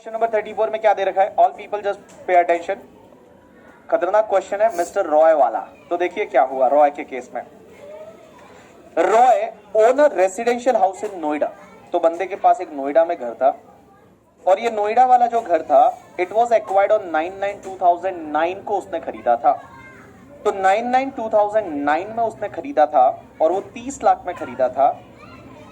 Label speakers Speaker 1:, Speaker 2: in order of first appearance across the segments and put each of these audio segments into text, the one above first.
Speaker 1: Question number 34 में क्या दे रखा है? All people just pay attention. खतरनाक क्वेश्चन है मिस्टर रॉय वाला। तो देखिए क्या हुआ रॉय के केस में। रॉय ओनर रेसिडेंशियल हाउस इन नोएडा। तो बंदे के पास एक नोएडा में घर था और ये नोएडा वाला जो घर था इट वॉज एक्वायर्ड ऑन 9/9/2009 को उसने खरीदा था। तो 9/9/2009 में उसने खरीदा था और वो 30 लाख में खरीदा था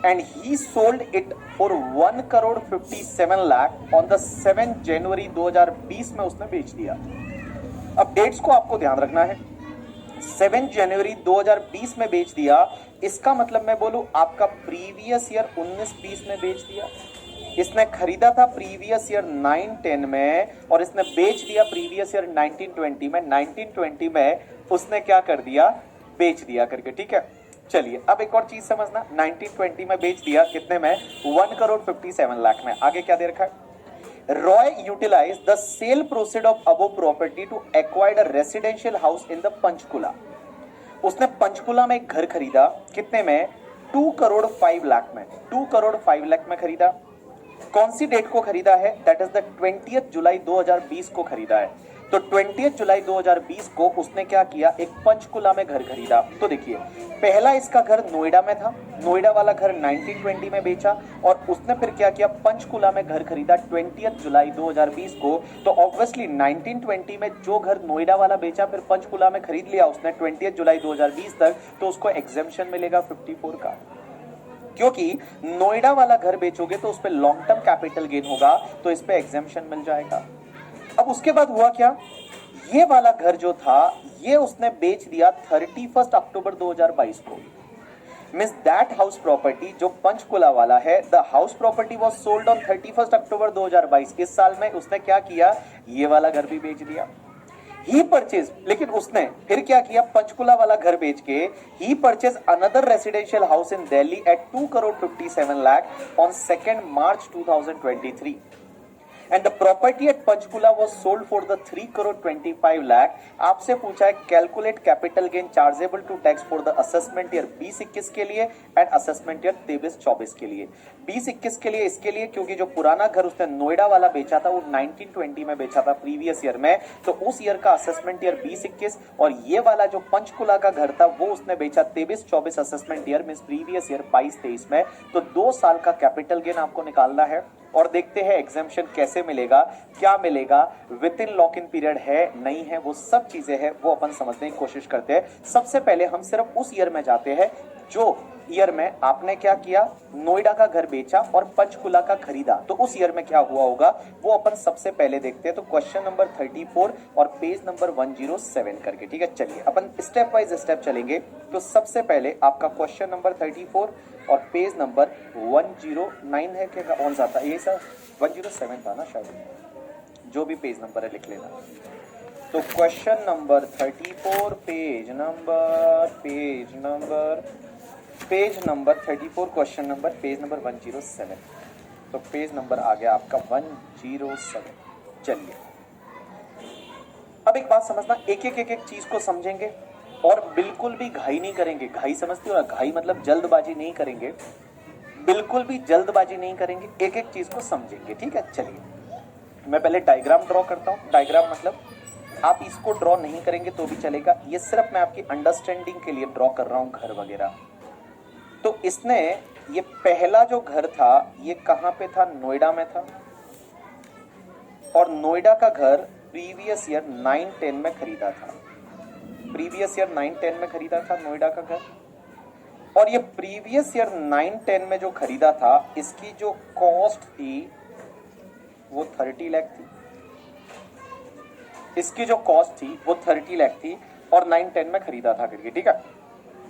Speaker 1: and he sold it for 1,57,00,000 on the 7 जनवरी 2020 में उसने बेच दिया। अब डेट्स को आपको ध्यान रखना है। 7 जनवरी 2020 में बेच दिया, इसका मतलब मैं बोलूं आपका प्रीवियस ईयर 19-20 में बेच दिया। इसने खरीदा था प्रीवियस ईयर 9-10 में और इसने बेच दिया प्रीवियस ईयर 19-20 में। 19-20 में उसने क्या कर दिया? बेच दिया करके। ठीक है, चलिए अब एक और चीज समझना। 1920 में बेच दिया कितने में? 1,57,00,000 में। आगे क्या दे रखा है? Roy utilise the sale proceed of above property to acquired a residential house in the Panchkula. उसने पंचकुला में एक घर खरीदा कितने में? 2,05,00,000 में। 2,05,00,000 में खरीदा। कौन सी डेट को खरीदा है? दैट इज द 20 जुलाई 2020 को खरीदा है। तो 20 जुलाई 2020 को उसने क्या किया? एक पंचकुला में घर खरीदा। तो देखिए पहला इसका घर नोएडा में था, नोएडा वाला घर 1920 में बेचा और उसने फिर क्या किया? पंचकुला में घर खरीदा 20 जुलाई 2020 को। तो ऑब्वियसली 1920 में जो घर नोएडा वाला बेचा फिर पंचकुला में खरीद लिया उसने 20 जुलाई 2020 तक, तो उसको एग्जेम्पशन मिलेगा 54 का। क्योंकि नोएडा वाला घर बेचोगे तो उस पर लॉन्ग टर्म कैपिटल गेन होगा, तो इस पे एग्जेम्पशन मिल जाएगा। अब उसके बाद हुआ क्या? ये वाला घर जो था ये उसने बेच दिया 31 अक्टूबर 2022 को। मींस दैट हाउस प्रॉपर्टी जो पंचकुला वाला है, the house property was sold on 31 अक्टूबर 2022। इस साल में उसने क्या किया? ये वाला घर भी बेच दिया। ही परचेज, लेकिन उसने फिर क्या किया? पंचकुला वाला घर बेच के ही purchase another residential house in Delhi at 2,57,00,000 on 2 March 2023 and the property at Panchkula was sold for the 3,25,00,000। आपसे पूछा है calculate capital gain chargeable to tax for the assessment year 20-21 के लिए एंड असेसमेंट ईयर 23-24 के लिए। 20-21 के लिए इसके लिए क्योंकि जो पुराना घर उसने नोएडा वाला बेचा था वो 1920 में बेचा था प्रीवियस ईयर में, तो उस ईयर का असेसमेंट ईयर 20-21 और ये वाला जो पंचकुला का घर था वो उसने बेचा 23-24 असेसमेंट ईयर में, प्रीवियस ईयर 22-23 में। तो 2 साल का कैपिटल गेन आपको निकालना है और देखते हैं एग्जेम्पशन कैसे मिलेगा, क्या मिलेगा, with in lock in period है नहीं है, वो सब चीजें हैं वो अपन समझने की कोशिश करते हैं। सबसे पहले हम सिर्फ उस ईयर में जाते हैं जो ईयर में आपने क्या किया? नोएडा का घर बेचा और पंचकुला का खरीदा, तो उस ईयर में क्या हुआ होगा वो अपन सबसे पहले देखते हैं। तो क्वेश्चन नंबर 34 और पेज नंबर 107 करके। ठीक है, चलिए अपन स्टेप वाइज स्टेप चलेंगे। तो सबसे पहले आपका क्वेश्चन नंबर 34 और पेज नंबर 109 है क्या? कौन सा था ये सर? 107 था ना शायद, जो भी पेज नंबर है लिख लेना। तो question number 34 page number 34 question number page number 107। तो पेज नंबर आ गया आपका 107। चलिए अब एक बात समझना, एक चीज को समझेंगे और बिल्कुल भी घाई नहीं करेंगे। घाई समझते हो ना? घाई मतलब जल्दबाजी नहीं करेंगे, बिल्कुल भी जल्दबाजी नहीं करेंगे, एक एक चीज को समझेंगे। ठीक है, चलिए मैं पहले डायग्राम ड्रॉ करता हूं। डायग्राम मतलब आप इसको ड्रॉ नहीं करेंगे तो भी चलेगा, ये सिर्फ मैं आपकी अंडरस्टैंडिंग के लिए ड्रॉ कर रहा हूं घर वगैरह। तो इसने ये पहला जो घर था ये कहां पे था? नोएडा में था और नोएडा का घर प्रीवियस ईयर 9-10 में खरीदा था। प्रीवियस ईयर 9-10 में खरीदा था नोएडा का घर, और ये प्रीवियस ईयर 9-10 में जो खरीदा था इसकी जो कॉस्ट थी वो 30 लाख थी। इसकी जो कॉस्ट थी वो 30 लाख थी और 9-10 में खरीदा था करके। ठीक है,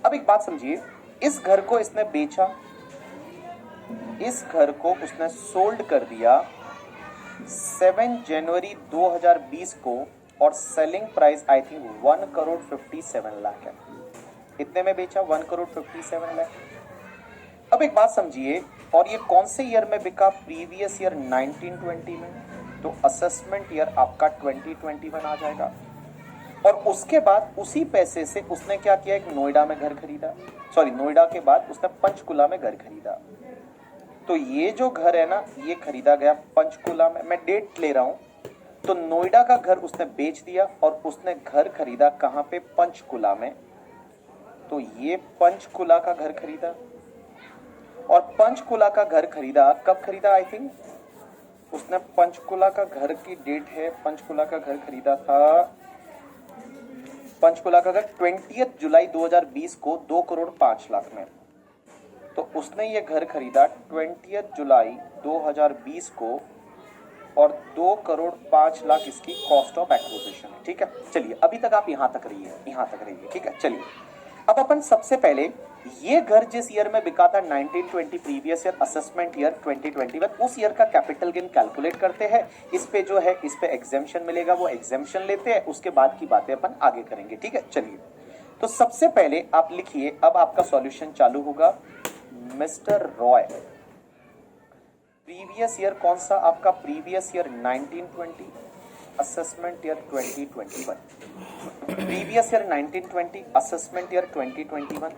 Speaker 1: अब एक बात समझिए, इस घर को इसने बेचा, इस घर को उसने सोल्ड कर दिया 7 जनवरी 2020 को और सेलिंग प्राइस आई थिंक 1,57,00,000 है। कितने में बेचा? 1,57,00,000। अब एक बात समझिए, और ये कौन से ईयर में बिका? प्रीवियस ईयर 1920 में, तो असेसमेंट ईयर आपका 2021 आ जाएगा। और उसके बाद उसी पैसे से उसने क्या किया? एक नोएडा में घर खरीदा, सॉरी नोएडा के बाद उसने पंचकुला में घर खरीदा। तो ये जो घर है ना, ये खरीदा गया पंचकुला में। मैं डेट ले रहा हूं। तो नोएडा का घर उसने बेच दिया और उसने घर खरीदा कहां पे? पंचकुला में। तो ये पंचकुला का घर खरीदा, और पंचकुला का घर खरीदा कब खरीदा? आई थिंक उसने पंचकुला का घर की डेट है, पंचकुला का घर खरीदा था, पंचकुला का घर 20 जुलाई 2020 को 2,05,00,000 में। तो उसने ये घर खरीदा 20 जुलाई 2020 को, और 2,05,00,000 इसकी कॉस्ट ऑफ एक्विजिशन है। ठीक है, चलिए अभी तक आप यहां तक रहिए। ठीक है, चलिए अब अपन सबसे पहले ये घर जिस ईयर में बिका था 1920, प्रीवियस ईयर, असेसमेंट ईयर 2021, उस ईयर का कैपिटल गेन कैलकुलेट करते हैं। इस पे जो है, इस पे एग्जेम्पशन मिलेगा, वो एग्जेम्पशन लेते हैं, उसके बाद की बातें अपन आगे करेंगे। ठीक है, चलिए तो सबसे पहले आप लिखिए, अब आपका सॉल्यूशन चालू होगा। मिस्टर रॉय, प्रीवियस ईयर कौन सा आपका? Previous year 1920, assessment year 2021। Previous year 1920, assessment year 2021।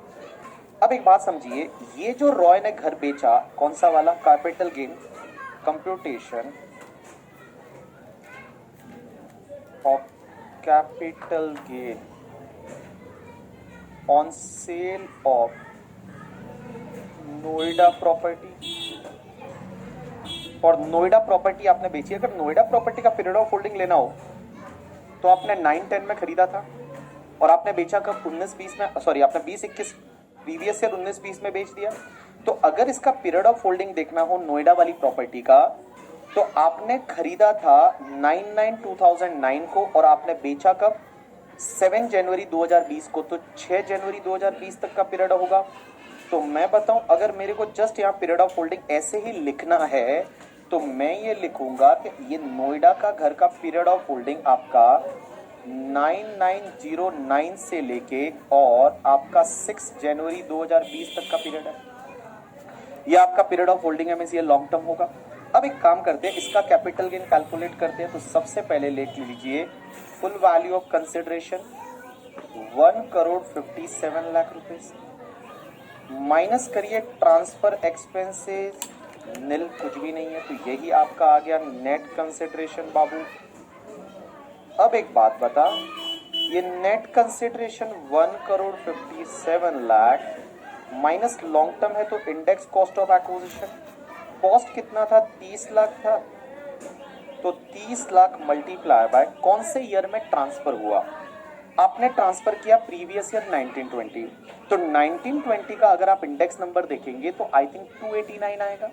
Speaker 1: अब एक बात समझिए, ये जो रॉय ने घर बेचा, कौन सा वाला? Capital gain, computation of capital gain on sale of Noida property. और नोएडा प्रॉपर्टी आपने बेची। अगर नोएडा प्रॉपर्टी का पीरियड ऑफ होल्डिंग लेना हो तो आपने 9-10 में खरीदा था, और आपने बेचा कब? 19-20 में, सॉरी आपने 20-21, प्रीवियस ईयर 19-20 में बेच दिया। तो अगर इसका पीरियड ऑफ होल्डिंग देखना हो नोएडा वाली प्रॉपर्टी का, तो आपने खरीदा था 9/9/2009 को, और आपने बेचा कब? 7 जनवरी 2020 को। तो 6 जनवरी 2020 तक का पीरियड होगा। तो मैं बताऊं, अगर मेरे को जस्ट यहाँ पीरियड ऑफ होल्डिंग ऐसे ही लिखना है, तो मैं ये लिखूंगा कि ये नोएडा का घर का पीरियड ऑफ होल्डिंग आपका 9909 से लेके और आपका 6 जनवरी 2020 तक का पीरियड है। ये आपका पीरियड ऑफ होल्डिंग है, मींस ये लॉन्ग टर्म होगा। अब एक काम करते हैं, इसका कैपिटल गेन कैलकुलेट करते हैं। तो सबसे पहले लिख लीजिए full value of consideration 1,57,00,000 rupees, minus करिए ट्रांसफर एक्सपेंसेस, नील, कुछ भी नहीं है। तो यही आपका आ गया नेट कंसिडरेशन बाबू। अब एक बात बता, ये net consideration 1,57,00,000 minus long term है, तो index cost of acquisition cost कितना था? 30 लाख था। तो 30 लाख मल्टीप्लाई बाय कौन से ईयर में ट्रांसफर हुआ? आपने ट्रांसफर किया प्रीवियस ईयर 1920। तो 1920 का अगर आप इंडेक्स नंबर देखेंगे तो आई थिंक 289 आएगा।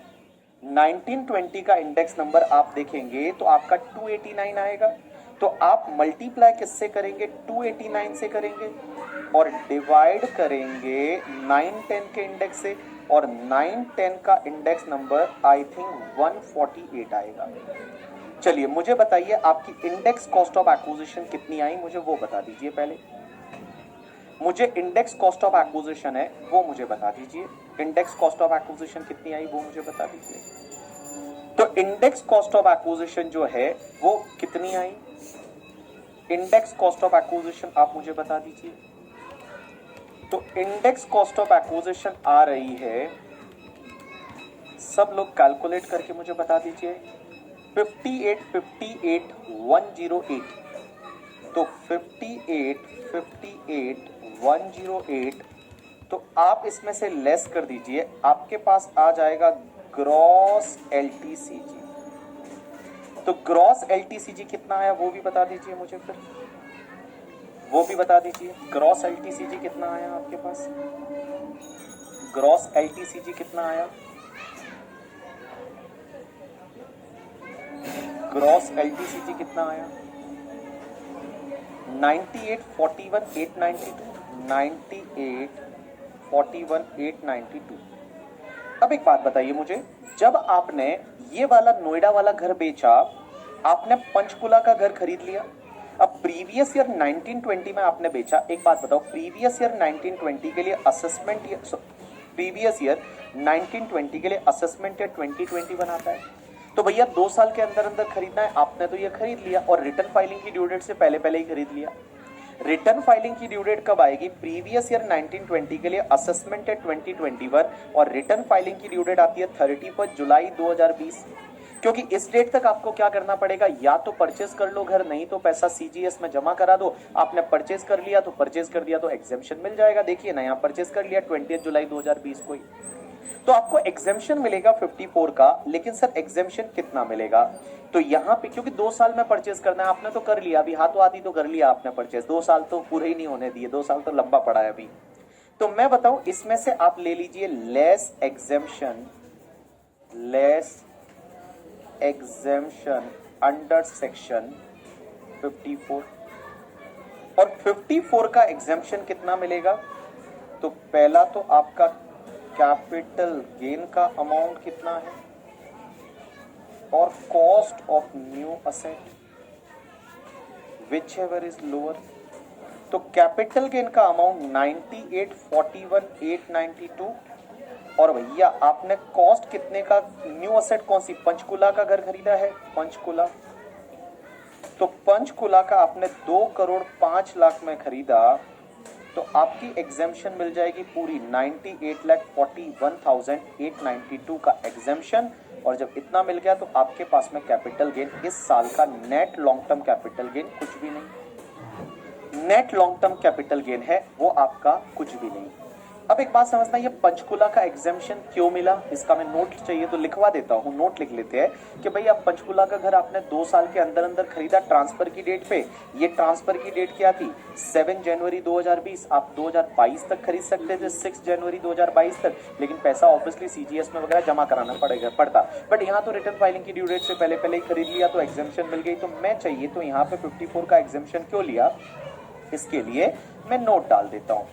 Speaker 1: 1920 का इंडेक्स नंबर आप देखेंगे तो आपका 289 आएगा। तो आप मल्टीप्लाई किससे करेंगे? 289 से करेंगे, और डिवाइड करेंगे 910 के इंडेक्स से, और 910 का इंडेक्स नंबर आई थिंक 148 आएगा। चलिए मुझे बताइए आपकी इंडेक्स कॉस्ट ऑफ एक्विजिशन कितनी आई, मुझे वो बता दीजिए। पहले मुझे इंडेक्स कॉस्ट ऑफ एक्विजिशन है वो मुझे बता दीजिए। इंडेक्स कॉस्ट ऑफ एक्विजिशन कितनी आई वो मुझे बता दीजिए। तो इंडेक्स कॉस्ट ऑफ एक्विजिशन जो है वो कितनी आई? इंडेक्स कॉस्ट ऑफ एक्विजिशन आप मुझे बता दीजिए। तो इंडेक्स कॉस्ट ऑफ एक्विजिशन आ रही है, सब लोग कैलकुलेट करके मुझे बता दीजिए, 58,58,108। तो 58,58,108, तो आप इसमें से लेस कर दीजिए, आपके पास आ जाएगा ग्रॉस एलटीसीजी। तो ग्रॉस एलटीसीजी कितना आया वो भी बता दीजिए मुझे, फिर वो भी बता दीजिए। ग्रॉस एलटीसीजी कितना आया आपके पास? ग्रॉस एलटीसीजी कितना आया? ग्रॉस एलटीसीजी कितना आया? 98,41,892। 98,41,892। अब एक बात बताइए मुझे, जब आपने ये वाला नोएडा वाला घर बेचा, आपने पंचकुला का घर खरीद लिया। अब प्रीवियस ईयर 1920 में आपने बेचा। एक बात बताओ, प्रीवियस ईयर 1920 के लिए असेसमेंट ईयर, प्रीवियस ईयर 1920 के लिए असेसमेंट ईयर 2020 बनाता है। तो भैया 2 साल के अंदर अंदर खरीदना है, आपने तो ये खरीद लिया और रिटर्न फाइलिंग की ड्यू डेट से पहले पहले ही खरीद लिया। रिटर्न फाइलिंग की ड्यू डेट कब आएगी? प्रीवियस ईयर 1920 के लिए असेसमेंट है 2021 और रिटर्न फाइलिंग की ड्यू डेट आती है 31 जुलाई 2020। क्योंकि इस डेट तक आपको क्या करना पड़ेगा, या तो परचेज कर लो घर, नहीं तो पैसा सीजीएस में जमा करा दो। आपने परचेज कर लिया तो परचेज कर दिया तो एग्जेम्पशन मिल जाएगा। देखिए ना, यहाँ परचेज कर लिया 20 जुलाई 2020 को ही, तो आपको एग्जेम्पशन मिलेगा 54 का। लेकिन सर एग्जेम्पशन कितना मिलेगा? तो यहाँ पे क्योंकि 2 साल में परचेज करना है, आपने तो कर लिया अभी, हाथों हाथ ही तो कर लिया आपने परचेज, 2 साल तो पूरे ही नहीं होने दिए, 2 साल तो लंबा पड़ा है अभी। तो मैं बताऊं, इसमें से आप ले लीजिए लेस एग्जेम्पशन अंडर सेक्शन 54। और 54 का एग्जेम्पशन कितना मिलेगा? तो पहला तो आपका कैपिटल गेन का अमाउंट कितना है और cost of new asset which ever is lower. तो कैपिटल गेन का अमाउंट 9841,892 और भैया आपने कॉस्ट कितने का, न्यू असेट कौन सी, पंचकुला का घर खरीदा है, पंचकुला, तो पंचकुला का आपने 2,05,00,000 में खरीदा, तो आपकी एग्जेम्पशन मिल जाएगी पूरी 98,41,892 का एग्जेम्पशन। और जब इतना मिल गया तो आपके पास में कैपिटल गेन इस साल का net long term capital gain कुछ भी नहीं, net long term capital gain है वो आपका कुछ भी नहीं। अब एक बात समझना, ये पंचकुला का एग्जेम्पशन क्यों मिला, इसका मैं नोट चाहिए तो लिखवा देता हूं, नोट लिख लेते हैं कि भाई आप पंचकुला का घर आपने 2 साल के अंदर अंदर खरीदा ट्रांसफर की डेट पे। ये ट्रांसफर की डेट क्या थी? 7 जनवरी 2020। आप 2022 तक खरीद सकते थे, 6 जनवरी 2022 तक, लेकिन पैसा ऑब्वियसली सीजीएस में वगैरह जमा कराना पड़ता। बट यहाँ तो रिटर्न फाइलिंग की ड्यू डेट से पहले पहले ही खरीद लिया तो एग्जेम्पशन मिल गई। तो मैं चाहिए तो यहाँ पे 54 का एग्जेम्पशन क्यों लिया, इसके लिए मैं नोट डाल देता हूं।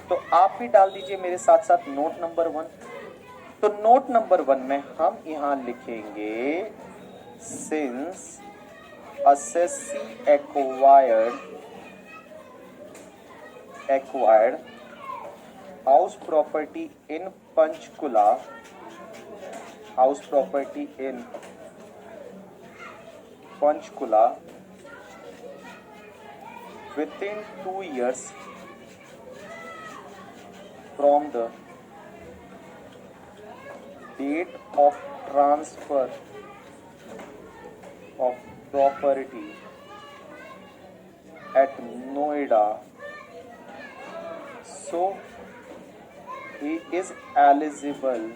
Speaker 1: तो आप भी डाल दीजिए मेरे साथ साथ नोट नंबर 1। तो नोट नंबर 1 में हम यहां लिखेंगे since assessee acquired house property in Panchkula, house property in Panchkula within 2 years from the date of transfer of property at Noida, so he is eligible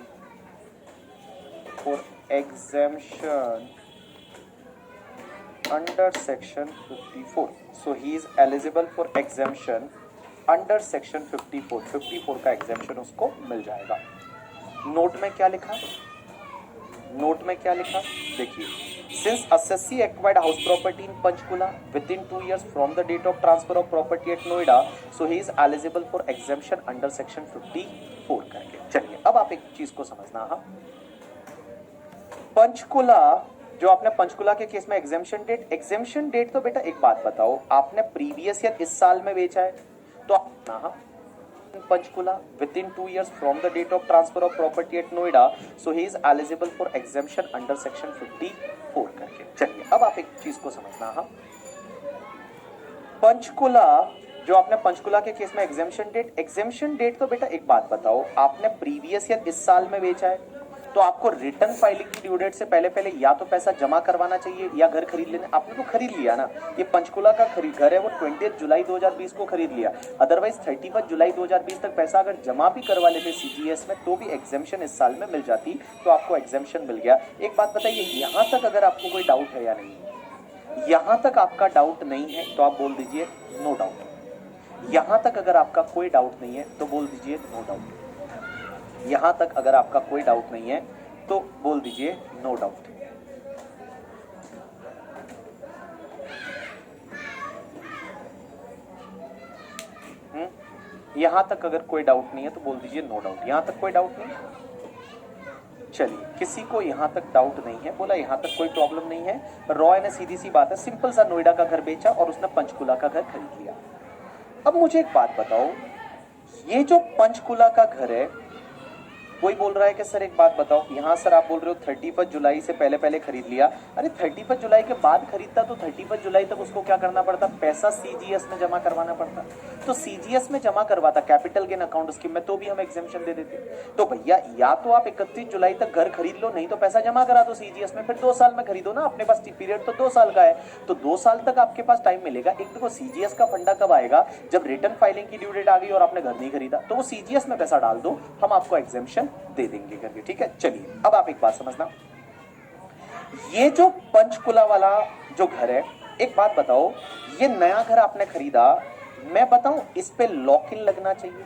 Speaker 1: for exemption under section 54. So he is eligible for exemption under section 54 का exemption उसको मिल जाएगा। Note में क्या लिखा, note में क्या लिखा देखिए, since assessee acquired house property in Panchkula within 2 years from the date of transfer of property at Noida, so he is eligible for exemption under section 54 करके। चलिए अब आप एक चीज को समझना, हाँ, पंचकुला, जो आपने पंचकुला के केस में एग्जेम्पशन डेट तो बेटा एक बात बताओ, आपने प्रीवियस ईयर इस साल में बेचा है तो Panchkula within 2 years from the date of transfer of property at Noida, so he is eligible for exemption under section 54 करके। चलिए अब आप एक चीज को समझना, हाँ, पंचकुला, जो आपने पंचकुला के केस में एग्जेम्पशन डेट तो बेटा एक बात बताओ, आपने प्रीवियस ईयर इस साल में बेचा है तो आपको रिटर्न फाइलिंग की ड्यू डेट से पहले पहले या तो पैसा जमा करवाना चाहिए या घर खरीद लेना। आपने तो खरीद लिया ना, ये पंचकुला का घर है वो 20 जुलाई 2020 को खरीद लिया, अदरवाइज 31 जुलाई 2020 तक पैसा अगर जमा भी करवा लेते सीजीएस में तो भी एग्जेम्पशन इस साल में मिल जाती, तो आपको एग्जेम्पशन मिल गया। एक बात बताइए, यहाँ तक अगर आपको कोई डाउट है या नहीं, यहाँ तक आपका डाउट नहीं है तो आप बोल दीजिए नो डाउट। यहाँ तक अगर आपका कोई डाउट नहीं है तो बोल दीजिए नो डाउट। यहां तक अगर आपका कोई डाउट नहीं है तो बोल दीजिए नो डाउट। यहां तक अगर कोई डाउट नहीं है तो बोल दीजिए नो डाउट। यहां तक कोई डाउट नहीं, चलिए किसी को यहां तक डाउट नहीं है, बोला यहां तक कोई प्रॉब्लम नहीं है। रॉय ने सीधी सी बात है, सिंपल सा नोएडा का घर बेचा और उसने पंचकुला का घर खरीद लिया। अब मुझे एक बात बताओ, ये जो पंचकुला का घर है कोई बोल रहा है कि सर एक बात बताओ, यहाँ सर आप बोल रहे हो 31 जुलाई से पहले पहले खरीद लिया। अरे 31 जुलाई के बाद खरीदता तो 31 जुलाई तक उसको क्या करना पड़ता, पैसा सीजीएस में जमा करवाना पड़ता। तो सीजीएस में जमा करवाता कैपिटल गेन अकाउंट स्कीम में, तो भी हम एग्जेम्पशन दे देते। तो भैया या तो आप 31 जुलाई तक घर खरीद लो, नहीं तो पैसा जमा करा दो सीजीएस में, फिर 2 साल में खरीदो ना, अपने पास पीरियड तो 2 साल का है, तो 2 साल तक आपके पास टाइम मिलेगा। एक देखो सीजीएस का फंडा कब आएगा, जब रिटर्न फाइलिंग की ड्यू डेट आ गई और आपने घर नहीं खरीदा, तो वो सीजीएस में पैसा डाल दो, हम आपको एग्जेम्पशन दे देंगे करके। ठीक है, चलिए अब आप एक बात समझना, ये जो पंचकुला वाला जो घर है, एक बात बताओ, ये नया घर आपने खरीदा, मैं बताऊं इस पे लॉक इन लगना चाहिए,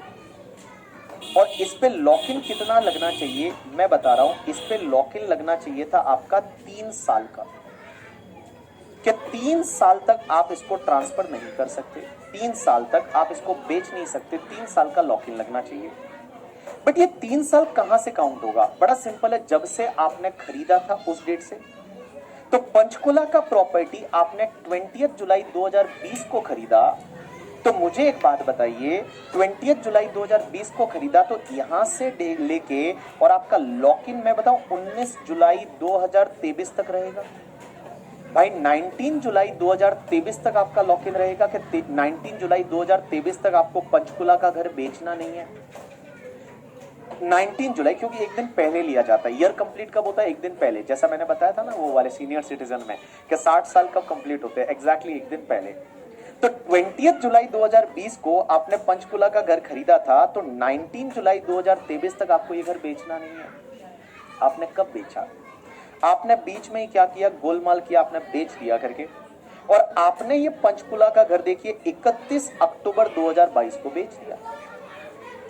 Speaker 1: और इस पे लॉक इन कितना लगना चाहिए मैं बता रहा हूं। इस पे लॉक इन लगना चाहिए था आपका 3 साल का, कि 3 साल तक आप इसको ट्रांसफर नहीं कर सकते, 3 साल तक आप इसको बेच नहीं सकते, 3 साल का लॉक इन लगना चाहिए। बट ये 3 साल कहां से काउंट होगा, बड़ा सिंपल है, जब से आपने खरीदा था उस डेट से। तो पंचकुला का प्रॉपर्टी आपने 20 जुलाई 2020 को खरीदा, तो मुझे एक बात बताइए, 20 जुलाई 2020 को खरीदा तो यहां से लेके और आपका लॉक इन मैं बताऊं 19 जुलाई 2023 तक रहेगा। भाई 19 जुलाई 2023 तक आपका लॉक इन रहेगा कि 19 जुलाई 2023 तक आपको पंचकुला का घर बेचना नहीं है। 19 जुलाई, क्योंकि एक दिन पहले लिया जाता है, ईयर कंप्लीट कब होता है, एक दिन पहले, जैसा मैंने बताया था ना वो वाले सीनियर सिटीजन में कि 60 साल कब कंप्लीट होते हैं, एग्जैक्टली एक दिन पहले। तो 20 जुलाई 2020 को आपने पंचकुला का घर खरीदा था, तो 19 जुलाई 2023 तक आपको ये घर बेचना नहीं है। आपने कब बेचा, आपने बीच में ही क्या किया, गोलमाल किया, आपने बेच दिया करके, और आपने ये पंचकुला का घर देखिए 31 अक्टूबर 2022 को बेच दिया।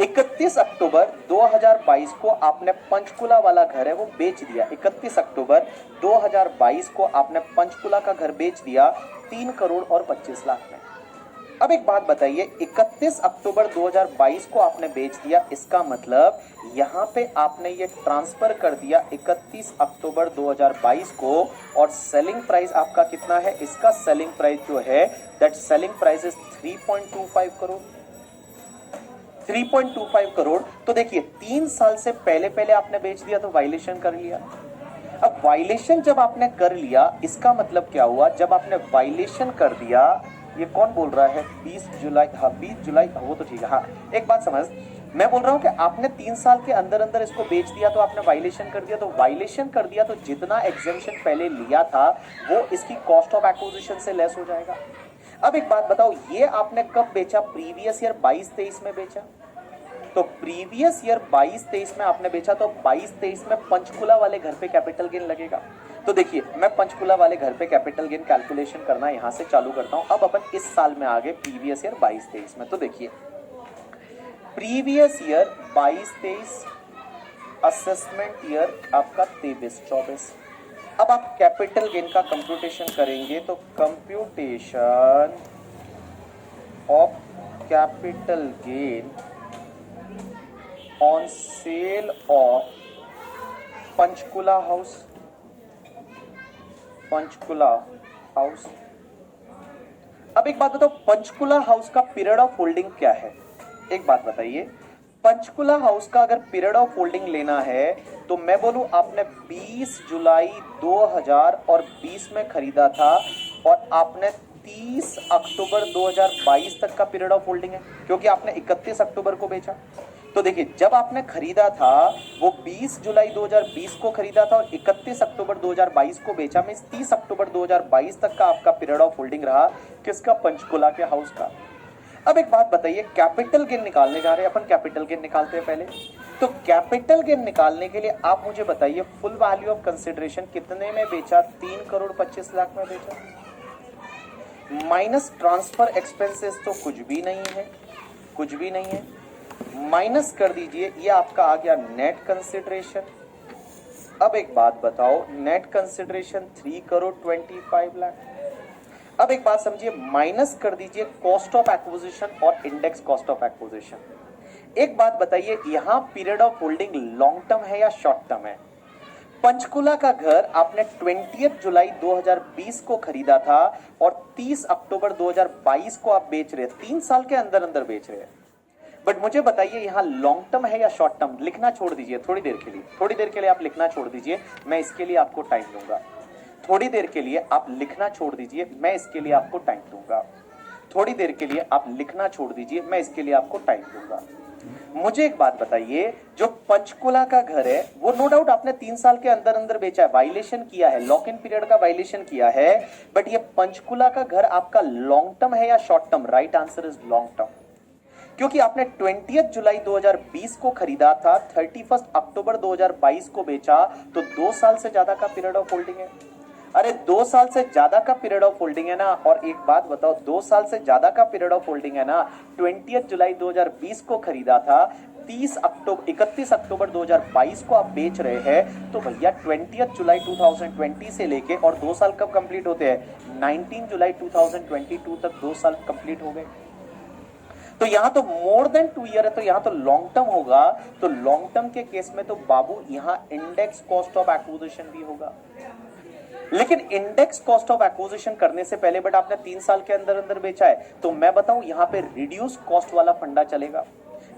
Speaker 1: 31 अक्टूबर 2022 को आपने पंचकुला वाला घर है वो बेच दिया। 31 अक्टूबर 2022 को आपने पंचकुला का घर बेच दिया 3 करोड़ और 25 लाख में। अब एक बात बताइए, 31 अक्टूबर 2022 को आपने बेच दिया, इसका मतलब यहां पे आपने ये ट्रांसफर कर दिया 31 अक्टूबर 2022 को, और सेलिंग प्राइस आपका कितना है, इसका सेलिंग प्राइस जो है that selling price is 3.25 crore. 3.25 crore. तो देखिए 3 साल से पहले पहले आपने बेच दिया तो वायलेशन कर लिया। अब वायलेशन जब आपने कर लिया, इसका मतलब क्या हुआ, जब आपने वायलेशन कर दिया, ये कौन बोल रहा है 20 जुलाई, हाँ 20 जुलाई, वो तो ठीक है। हाँ एक बात समझ, मैं बोल रहा हूं कि आपने 3 साल के अंदर अंदर इसको बेच दिया तो आपने वायलेशन कर दिया, तो वायलेशन कर दिया तो जितना एग्जेम्पशन पहले लिया था वो इसकी कॉस्ट ऑफ एक्विजिशन से लेस हो जाएगा। अब एक बात बताओ, ये आपने कब बेचा, प्रीवियस ईयर 22-23 में बेचा, तो प्रीवियस ईयर 22-23 में आपने बेचा, तो 22-23 में पंचकुला वाले घर पे कैपिटल गेन लगेगा। तो देखिए मैं पंचकुला वाले घर पे कैपिटल गेन कैलकुलेशन करना यहां से चालू करता हूं। अब अपन इस साल में आगे प्रीवियस ईयर 22-23 में, तो देखिए प्रीवियस ईयर 22-23, असेसमेंट ईयर आपका 23-24। अब आप कैपिटल गेन का कंप्यूटेशन करेंगे तो computation of capital gain on sale of Panchkula house, Panchkula house. अब एक बात बताओ, पंचकुला हाउस का पीरियड ऑफ होल्डिंग क्या है, एक बात बताइए, पंचकुला हाउस का अगर पीरियड ऑफ होल्डिंग लेना है तो मैं बोलूं आपने 20 जुलाई 2020 में खरीदा था और आपने 30 अक्टूबर 2022 तक का पीरियड ऑफ होल्डिंग है, क्योंकि आपने 31 अक्टूबर को बेचा। तो देखिए जब आपने खरीदा था वो 20 जुलाई 2020 को खरीदा था और 31 अक्टूबर 2022 को बेचा, में 30 अक्टूबर 2022 तक का आपका पीरियड ऑफ होल्डिंग रहा किसका, पंचकुला के हाउस का। अब एक बात बताइए, कैपिटल गेन निकालने जा रहे हैं अपन, कैपिटल गेन निकालते हैं पहले। तो कैपिटल गेन निकालने के लिए आप मुझे बताइए फुल वैल्यू ऑफ कंसिडरेशन कितने में बेचा, 3 करोड़ 25 लाख में बेचा, माइनस ट्रांसफर एक्सपेंसेस तो कुछ भी नहीं है, कुछ भी नहीं है, माइनस कर दीजिए, ये आपका आ गया नेट कंसिडरेशन। अब एक बात बताओ, नेट कंसिडरेशन 3 करोड़ 25 लाख। अब एक बात समझिए, माइनस कर दीजिए कॉस्ट ऑफ एक्विजिशन और इंडेक्स कॉस्ट ऑफ एक्विजिशन। एक बात बताइए, यहां period of holding long term है या शॉर्ट टर्म है? पंचकुला का घर आपने 20 जुलाई 2020 को खरीदा था और 30 अक्टूबर 2022 को आप बेच रहे हैं, 3 साल के अंदर अंदर बेच रहे हैं। बट मुझे बताइए यहाँ लॉन्ग टर्म है या शॉर्ट टर्म, लिखना छोड़ दीजिए थोड़ी देर के लिए, थोड़ी देर के लिए आप लिखना छोड़ दीजिए, मैं इसके लिए आपको टाइम दूंगा। थोड़ी देर के लिए आप लिखना छोड़ दीजिए, मैं इसके लिए आपको टाइम दूंगा। थोड़ी देर के लिए आप लिखना छोड़ दीजिए, मैं इसके लिए आपको टाइम दूंगा। मुझे एक बात बताइए, जो पंचकुला का घर है वो नो डाउट आपने 3 साल के अंदर अंदर बेचा है, वायलेशन किया है, लॉक इन पीरियड का वायलेशन किया है, बट ये पंचकुला का घर आपका लॉन्ग टर्म है या short term? Right answer is long term, क्योंकि आपने 20 जुलाई 2020 को खरीदा था, 31 अक्टूबर 2022 को बेचा, तो 2 साल से ज्यादा का पीरियड ऑफ होल्डिंग है। अरे 2 साल से ज्यादा का पीरियड ऑफ होल्डिंग है ना। और एक बात बताओ, 2 साल से ज्यादा का पीरियड ऑफ होल्डिंग है ना, 20 जुलाई 2020 को खरीदा था, 31 अक्टूबर 2022 को आप बेच रहे हैं, तो भैया 20 जुलाई 2020 से लेके और 2 साल कब कंप्लीट होते हैं? 19 जुलाई 2022 तक 2 साल कंप्लीट हो गए। तो यहां तो मोर देन 2 ईयर है, तो यहां तो लॉन्ग टर्म होगा। तो लॉन्ग टर्म के केस में तो बाबू यहां इंडेक्स कॉस्ट ऑफ एक्विजिशन भी होगा। लेकिन इंडेक्स कॉस्ट ऑफ एक्विजिशन करने से पहले बट आपने 3 साल के अंदर अंदर बेचा है, तो मैं बताऊं यहां पे रिड्यूस कॉस्ट वाला फंडा चलेगा।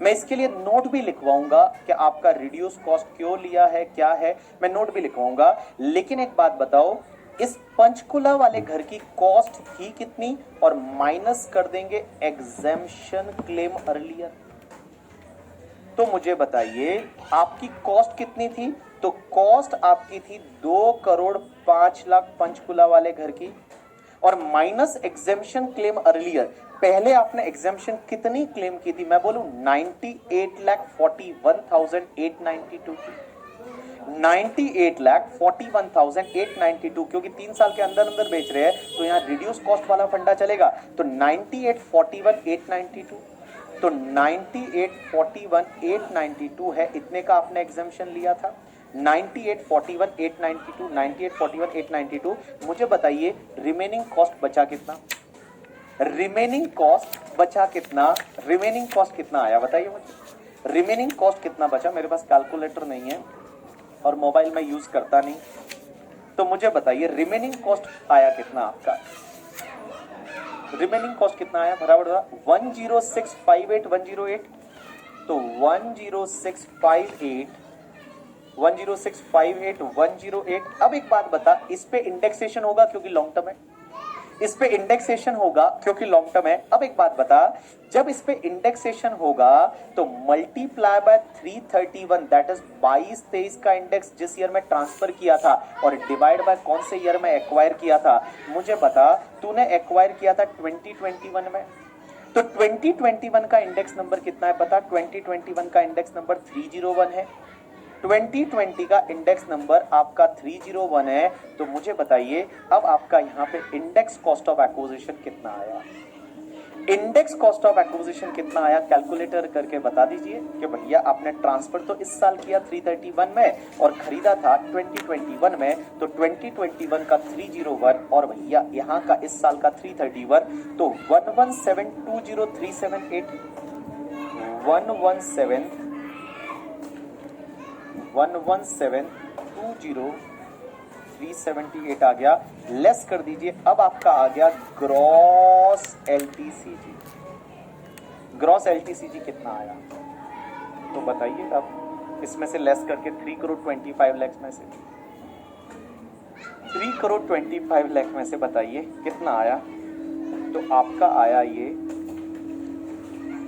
Speaker 1: मैं इसके लिए नोट भी लिखवाऊंगा कि आपका रिड्यूस कॉस्ट क्यों लिया है, क्या है, मैं नोट भी लिखवाऊंगा। लेकिन एक बात बताओ, इस पंचकुला वाले घर की कॉस्ट थी कितनी, और माइनस कर देंगे एग्जेम्पशन क्लेम अर्लियर। तो मुझे बताइए आपकी कॉस्ट कितनी थी? तो कॉस्ट आपकी थी 2,05,00,000 पंचकुला वाले घर की, और माइनस एग्जेम्पशन क्लेम अर्लियर। पहले आपने एग्जेम्पशन कितनी क्लेम की थी? मैं बोलूं 98,41,892 की, 98,41,892, क्योंकि 3 साल के अंदर अंदर बेच रहे हैं तो यहाँ रिड्यूस कॉस्ट वाला फंडा चलेगा। तो 98,41,892, तो 98,41,892 है, इतने का आपने एग्जेम्पशन लिया था। 98,41,892, 98,41,892। मुझे बताइए रिमेनिंग कॉस्ट बचा कितना? रिमेनिंग कॉस्ट बचा कितना? रिमेनिंग कॉस्ट कितना आया बताइए मुझे। रिमेनिंग कॉस्ट कितना बचा? मेरे पास कैलकुलेटर नहीं है और मोबाइल में यूज करता नहीं, तो मुझे बताइए रिमेनिंग कॉस्ट आया कितना आपका? रिमेनिंग कॉस्ट कितना आया? बराबर 10658,108, तो 10658,108। अब एक बात बता, इस पे इंडेक्सेशन होगा क्योंकि लॉन्ग टर्म है, इस पे इंडेक्सेशन होगा क्योंकि लॉन्ग टर्म है। अब एक बात बता, जब इस पे इंडेक्सेशन होगा तो मल्टीप्लाई बाय 331, दैट इज 22-23 का इंडेक्स जिस ईयर में ट्रांसफर किया था, और डिवाइड बाय कौन से ईयर में एक्वायर किया था। मुझे बता, तूने एक्वायर किया था 2021 में, तो 2021 का इंडेक्स नंबर कितना है पता? 2021 का इंडेक्स नंबर 301 है। 2020 का इंडेक्स नंबर आपका 301 है। तो मुझे बताइए अब आपका यहाँ पे इंडेक्स कॉस्ट ऑफ एक्विजिशन कितना आया? इंडेक्स कॉस्ट ऑफ एक्विजिशन कितना आया? कैलकुलेटर करके बता दीजिए कि भैया आपने ट्रांसफर तो इस साल किया 331 में और खरीदा था 2021 में, तो 2021 का 301 और भैया यहाँ का इस साल का 331, तो 117,20378 117,20378 आ गया। लेस कर दीजिए, अब आपका आ गया ग्रॉस एलटीसीजी। ग्रॉस एलटीसीजी कितना आया तो बताइए। अब इसमें से लेस करके 3,25,00,000 में से 3,25,00,000 में से बताइए कितना आया। तो आपका आया ये,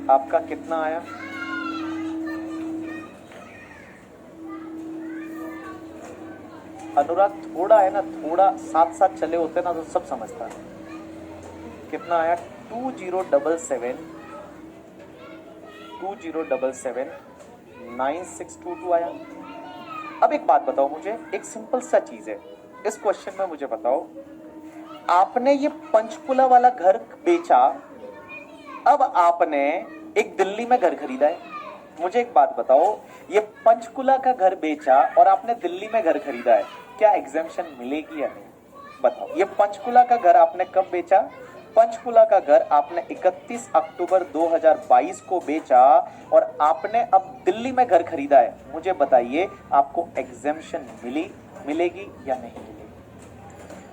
Speaker 1: आपका कितना आया? अनुराग थोड़ा है ना, थोड़ा साथ साथ चले होते ना तो सब समझता है। कितना आया? 2077,9622 आया। अब एक बात बताओ मुझे, एक सिंपल सा चीज है इस क्वेश्चन में, मुझे बताओ आपने ये पंचकुला वाला घर बेचा, अब आपने एक दिल्ली में घर खरीदा है। मुझे एक बात बताओ, ये पंचकुला का घर बेचा और आपने दिल्ली में घर खरीदा है, क्या एग्जेम्पशन मिलेगी या नहीं? बताओ। ये पंचकुला का घर आपने कब बेचा? पंचकुला का घर आपने 31 अक्टूबर 2022 को बेचा और आपने अब दिल्ली में घर खरीदा है। मुझे बताइए आपको एग्जेम्पशन मिलेगी या नहीं मिलेगी?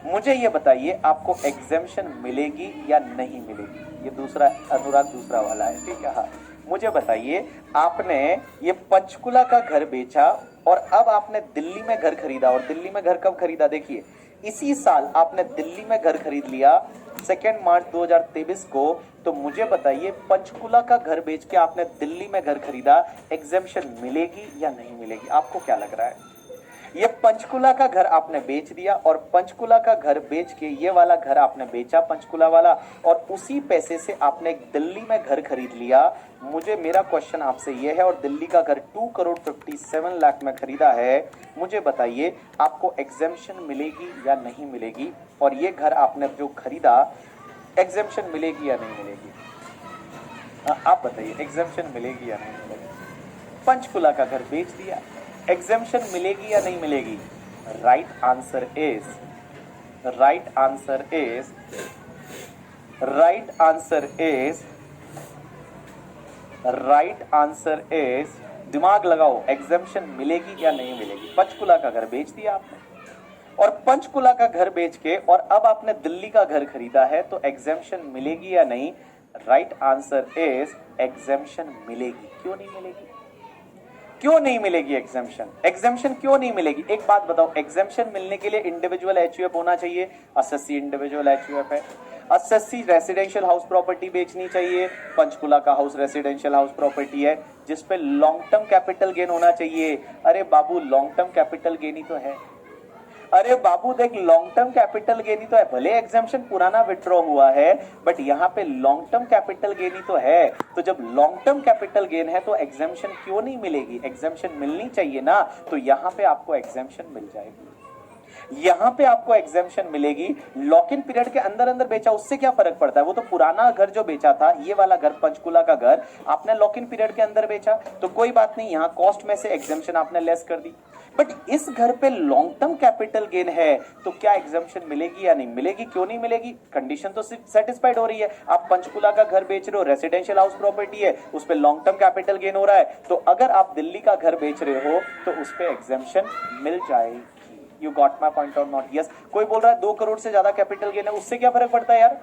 Speaker 1: मुझे ये बताइए आपको एग्जेम्पशन मिलेगी या नहीं मिलेगी? ये दूसरा अनुराग दूसरा वाला है, ठीक है। हाँ, मुझे बताइए, आपने ये पंचकुला का घर बेचा और अब आपने दिल्ली में घर खरीदा, और दिल्ली में घर कब खरीदा? देखिए इसी साल आपने दिल्ली में घर खरीद लिया 2 मार्च 2023 को। तो मुझे बताइए, पंचकुला का घर बेच के आपने दिल्ली में घर खरीदा, एग्जेम्पशन मिलेगी या नहीं मिलेगी? आपको क्या लग रहा है? ये पंचकुला का घर आपने बेच दिया, और पंचकुला का घर बेच के ये वाला घर आपने बेचा पंचकुला वाला, और उसी पैसे से आपने दिल्ली में घर खरीद लिया। मुझे मेरा क्वेश्चन आपसे ये है, और दिल्ली का घर 2 करोड़ 57 लाख में खरीदा है। मुझे बताइए आपको एग्जेम्पशन मिलेगी या नहीं मिलेगी? और ये घर आपने जो खरीदा, एग्जेम्पशन मिलेगी या नहीं मिलेगी? आप बताइए, एग्जेम्पशन मिलेगी या नहीं मिलेगी? पंचकुला का घर बेच दिया, एग्जेम्पशन मिलेगी या नहीं मिलेगी? Right answer is, right answer is, right answer is, right answer is, दिमाग लगाओ, एग्जेम्पशन मिलेगी या नहीं मिलेगी? पंचकुला का घर बेच दिया आपने, और पंचकुला का घर बेच के और अब आपने दिल्ली का घर खरीदा है, तो एग्जेम्पशन मिलेगी या नहीं? राइट आंसर इज, एग्जेम्पशन मिलेगी। क्यों नहीं मिलेगी? क्यों नहीं मिलेगी एग्जेम्पशन? एग्जेम्पशन क्यों नहीं मिलेगी? एक बात बताओ, एग्जेम्पशन मिलने के लिए इंडिविजुअल एचयूएफ होना चाहिए, 80 इंडिविजुअल एचयूएफ है, 80 रेसिडेंशियल हाउस प्रॉपर्टी बेचनी चाहिए, पंचकुला का हाउस रेसिडेंशियल हाउस प्रॉपर्टी है जिसपे लॉन्ग टर्म कैपिटल गेन होना चाहिए। अरे बाबू, लॉन्ग टर्म कैपिटल गेन ही तो है। अरे बाबू देख, लॉन्ग टर्म कैपिटल गेन ही तो है, भले एग्जेम्पशन पुराना विड्रॉ हुआ है, बट यहाँ पे लॉन्ग टर्म कैपिटल गेन ही तो है। तो जब लॉन्ग टर्म कैपिटल गेन है तो एग्जेम्पशन क्यों नहीं मिलेगी? एग्जेम्पशन मिलनी चाहिए ना, तो यहाँ पे आपको एग्जेम्पशन मिल जाएगी, यहां पे आपको एग्जेम्पशन मिलेगी। लॉक इन पीरियड के अंदर अंदर बेचा, उससे क्या फर्क पड़ता है? वो तो पुराना घर जो बेचा था, ये वाला घर पंचकुला का घर आपने लॉक इन पीरियड के अंदर बेचा, तो कोई बात नहीं, यहां कॉस्ट में से एग्जेम्पशन आपने लेस कर दी। बट इस घर पे लॉन्ग टर्म कैपिटल गेन है, तो क्या एग्जेम्पशन मिलेगी या नहीं मिलेगी? क्यों नहीं मिलेगी? कंडीशन तो सेटिस्फाइड हो रही है। आप पंचकुला का घर बेच रहे हो, रेसिडेंशियल हाउस प्रॉपर्टी है, उस पे लॉन्ग टर्म कैपिटल गेन हो रहा है, तो अगर आप दिल्ली का घर बेच रहे हो तो उस पे एग्जेम्पशन मिल जाएगी। यू गॉट माई पॉइंट और नॉट? यस। कोई बोल रहा है 2 करोड़ से ज्यादा कैपिटल गेन है, उससे क्या फर्क पड़ता है यार?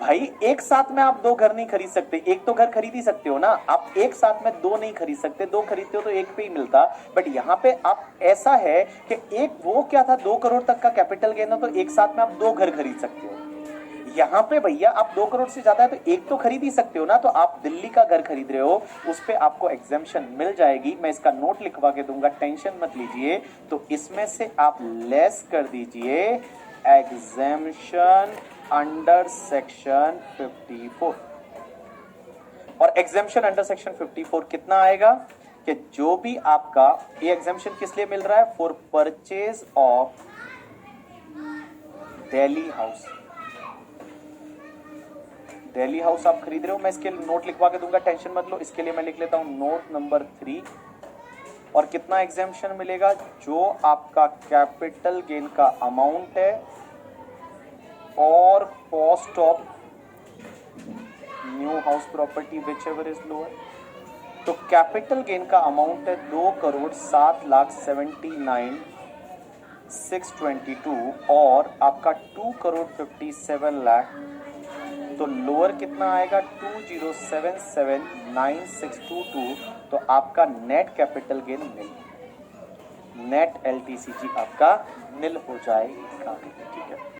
Speaker 1: भाई एक साथ में आप 2 घर नहीं खरीद सकते, एक तो घर खरीद ही सकते हो ना, आप एक साथ में 2 नहीं खरीद सकते, 2 खरीदते हो तो एक पे ही मिलता। बट यहाँ पे आप ऐसा है कि एक वो क्या था, 2 करोड़ तक का कैपिटल गेन है, तो एक साथ में आप 2 घर खरीद सकते हो। यहाँ पे भैया आप 2 करोड़ से ज्यादा है तो एक तो खरीद ही सकते हो ना, तो आप दिल्ली का घर खरीद रहे हो, उस पे आपको एग्जेम्पशन मिल जाएगी। मैं इसका नोट लिखवा के दूंगा, टेंशन मत लीजिए। तो इसमें से आप लेस कर दीजिए एग्जेम्पशन अंडर सेक्शन 54, और एग्जेम्पशन अंडर सेक्शन 54 कितना आएगा कि जो भी आपका ये एग्जेम्पशन किस लिए मिल रहा है? For purchase of Delhi house. Delhi house आप खरीद रहे हो, मैं इसके नोट लिखवा के दूंगा, टेंशन मत लो। इसके लिए मैं लिख लेता हूं नोट नंबर 3। और कितना एग्जेम्पशन मिलेगा? जो आपका कैपिटल गेन का अमाउंट है और cost of new house property which ever is lower. तो कैपिटल गेन का अमाउंट है 2 करोड़ 7,79,622 और आपका 2 करोड़ 57 लाख। तो लोअर कितना आएगा? 20779,622। तो आपका नेट कैपिटल गेन निल, नेट एलटीसीजी आपका निल हो जाएगा। ठीक है।